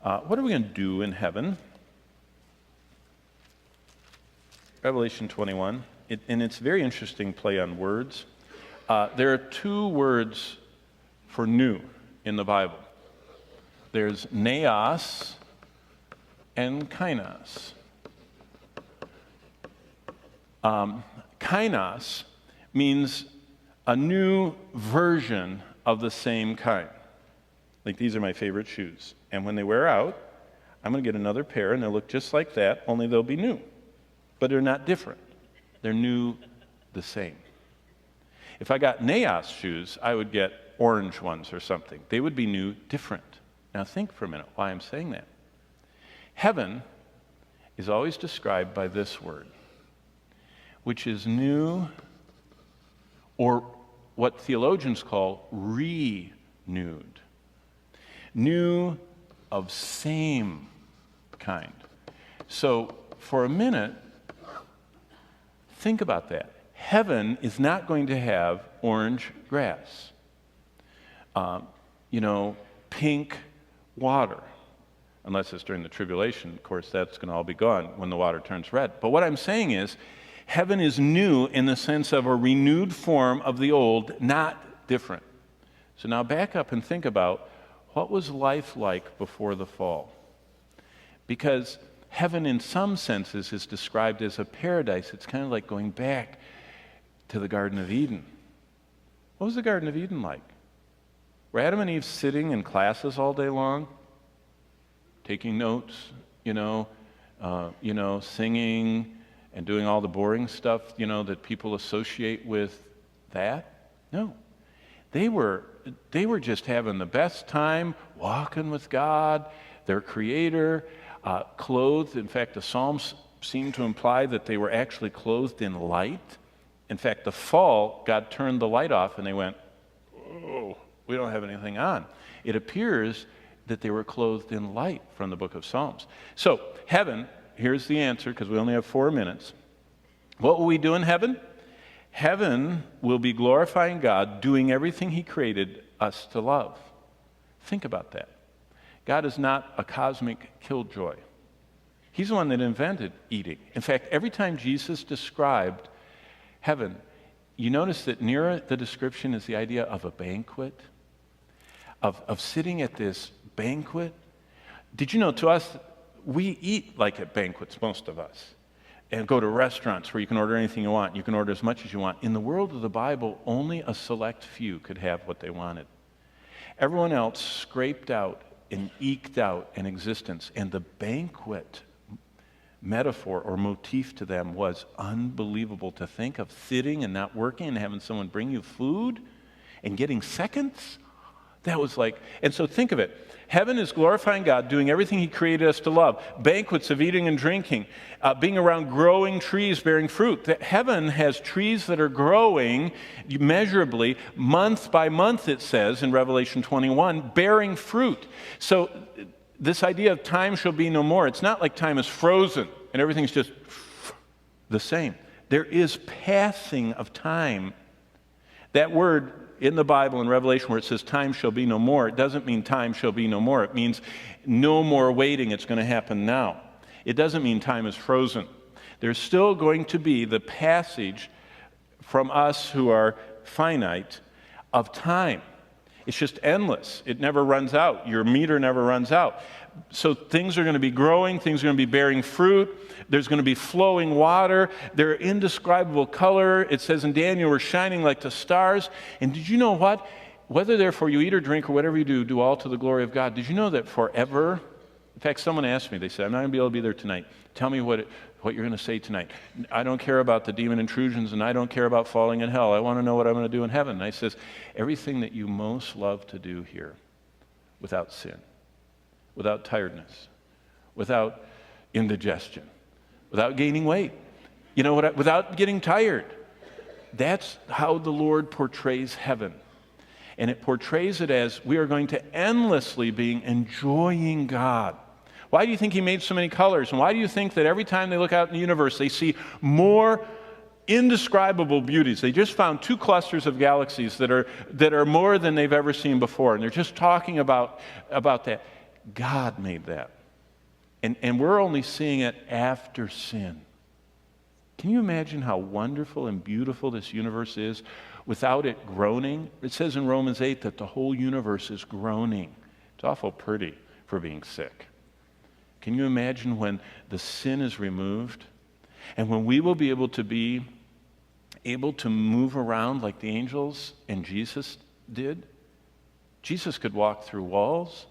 What are we going to do in heaven? Revelation 21, and it's a very interesting play on words. There are two words for new in the Bible. There's neos and kainos. Kainos means a new version of the same kind. Like, these are my favorite shoes. And when they wear out, I'm going to get another pair, and they'll look just like that, only they'll be new. But they're not different. They're new, the same. If I got Neos shoes, I would get orange ones or something. They would be new, different. Now think for a minute why I'm saying that. Heaven is always described by this word, which is new, or what theologians call renewed. New of same kind. So for a minute, think about that. Heaven is not going to have orange grass, pink water, unless it's during the tribulation. Of course, that's going to all be gone when the water turns red. But what I'm saying is, heaven is new in the sense of a renewed form of the old, not different. So now back up and think about, what was life like before the fall? Because heaven in some senses is described as a paradise. It's kind of like going back to the Garden of Eden. What was the Garden of Eden like? Were Adam and Eve sitting in classes all day long, taking notes, singing and doing all the boring stuff, that people associate with that? No. They were just having the best time, walking with God, their Creator, clothed. In fact, the Psalms seem to imply that they were actually clothed in light. In fact, the fall, God turned the light off and they went, "Oh, we don't have anything on." It appears that they were clothed in light from the book of Psalms. So, heaven, here's the answer, because we only have 4 minutes. What will we do in heaven? Heaven will be glorifying God, doing everything He created us to love. Think about that. God is not a cosmic killjoy. He's the one that invented eating. In fact, every time Jesus described heaven, you notice that near the description is the idea of a banquet, of sitting at this banquet. Did you know, to us, we eat like at banquets, most of us, and go to restaurants where you can order anything you want. You can order as much as you want. In the world of the Bible, only a select few could have what they wanted. Everyone else scraped out and eked out an existence, and the banquet metaphor or motif to them was unbelievable. To think of sitting and not working and having someone bring you food and getting seconds. That was like, and so think of it. Heaven is glorifying God, doing everything He created us to love. Banquets of eating and drinking, being around growing trees bearing fruit. Heaven has trees that are growing measurably, month by month, it says in Revelation 21, bearing fruit. So this idea of time shall be no more, it's not like time is frozen and everything's just the same. There is passing of time. That word in the Bible in Revelation where it says time shall be no more, it doesn't mean time shall be no more. It means no more waiting, it's going to happen now. It doesn't mean time is frozen. There's still going to be the passage from us who are finite of time. It's just endless. It never runs out. Your meter never runs out. So things are going to be growing, things are going to be bearing fruit, there's going to be flowing water, they're indescribable color. It says in Daniel, we're shining like the stars. And did you know what? Whether therefore you eat or drink or whatever you do, do all to the glory of God. Did you know that forever? In fact, someone asked me, they said, I'm not going to be able to be there tonight. Tell me what you're going to say tonight. I don't care about the demon intrusions and I don't care about falling in hell. I want to know what I'm going to do in heaven. And I says, everything that you most love to do here without sin, without tiredness, without indigestion, without gaining weight, without getting tired. That's how the Lord portrays heaven. And it portrays it as we are going to endlessly be enjoying God. Why do you think He made so many colors? And why do you think that every time they look out in the universe, they see more indescribable beauties? They just found 2 clusters of galaxies that are more than they've ever seen before. And they're just talking about that. God made that. And we're only seeing it after sin. Can you imagine how wonderful and beautiful this universe is without it groaning? It says in Romans 8 that the whole universe is groaning. It's awful pretty for being sick. Can you imagine when the sin is removed and when we will be able to move around like the angels and Jesus did? Jesus could walk through walls.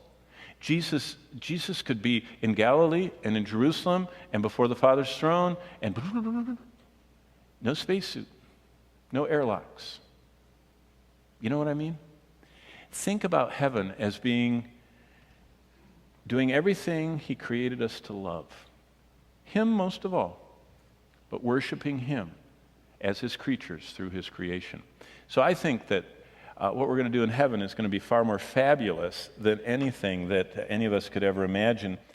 Jesus could be in Galilee and in Jerusalem and before the Father's throne and no spacesuit, no airlocks. You know what I mean? Think about heaven as doing everything He created us to love. Him most of all, but worshiping Him as His creatures through His creation. So I think that what we're going to do in heaven is going to be far more fabulous than anything that any of us could ever imagine.